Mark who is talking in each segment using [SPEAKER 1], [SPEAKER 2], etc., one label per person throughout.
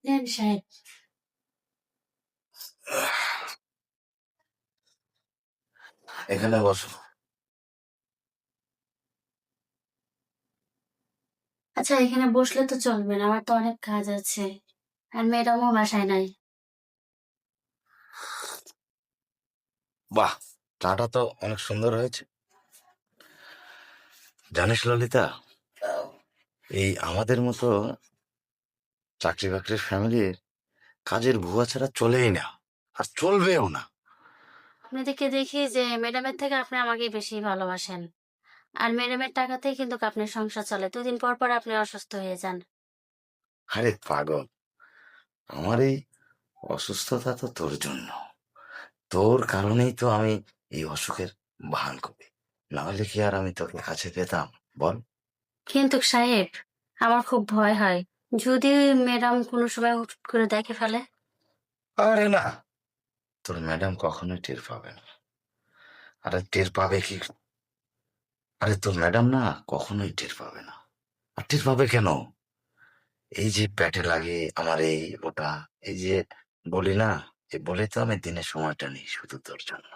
[SPEAKER 1] দেন সাহেব।
[SPEAKER 2] এখানে বসো।
[SPEAKER 1] আচ্ছা, এখানে বসলে তো চলবে না, আমার তো অনেক কাজ আছে। আর ম্যাডামও বাসায় নাই।
[SPEAKER 2] বাহ, চাটা তো অনেক সুন্দর হয়েছে। জানিস ললিতা, এই আমাদের মতো চাকরি বাকরির ফ্যামিলির কাজের ভুয়া ছাড়া চলেই না, আর চলবেও না।
[SPEAKER 1] আপনাদেরকে দেখি যে ম্যাডামের থেকে আপনি আমাকে বেশি ভালোবাসেন। আর ম্যাডামের টাকাতেই কিন্তু আপনার সংসার চলে, 2 দিন পর পর আপনি অসুস্থ হয়ে যান।
[SPEAKER 2] আরে পাগল, আমার এই অসুস্থতা তো তোর জন্য। তোর কারণেই তো আমি এই অসুখের ভান করি, না হলে কি আর আমি তোকে কাছে পেতাম বল?
[SPEAKER 1] কিন্তু সাহেব, আমার খুব ভয় হয়, যদি ম্যাডাম কোনো সময় হুট করে দেখে ফেলে।
[SPEAKER 2] আরে না, তোর ম্যাডাম কখনোই টের পাবে না। আরে টের পাবে কি? আরে তোর ম্যাডাম না কখনোই টের পাবে না। আর টের পাবে কেন? এই যে পেটে লাগে আমার এই ওটা, এই যে বলি না, এই বলে তো আমি দিনের সময়টা নিই শুধু তোর জন্য।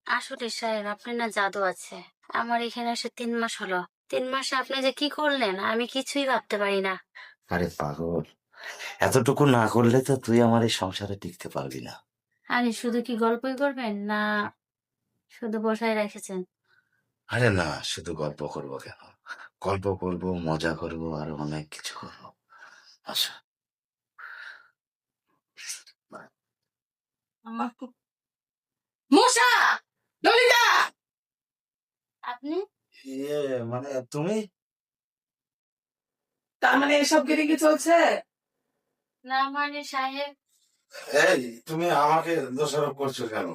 [SPEAKER 1] আসলে সাহেব, আপনার না জাদু আছে। আমার এখানে এসে 3 মাস হলো। 3 মাসে আপনি যে কি করলেন আমি কিছুই ভাবতে পারি না।
[SPEAKER 2] আরে পাগল, এতটুকু না করলে তো তুই আমার এই সংসারে টিকতে পারবি না।
[SPEAKER 1] আরে শুধু কি গল্পই করবেন, না শুধু বসায় রেখেছেন?
[SPEAKER 2] আরে না, শুধু গল্প করবো কেন? গল্প করব, মজা করব, আর অনেক কিছু করবো। আচ্ছা।
[SPEAKER 3] মশা, ললিতা,
[SPEAKER 1] আপনি?
[SPEAKER 2] ইয়ে, মানে তুমি?
[SPEAKER 3] তার মানে এসব কি কি চলছে?
[SPEAKER 1] না মানে সাহেব,
[SPEAKER 2] এই তুমি আমাকে দোষারোপ করছো কেন?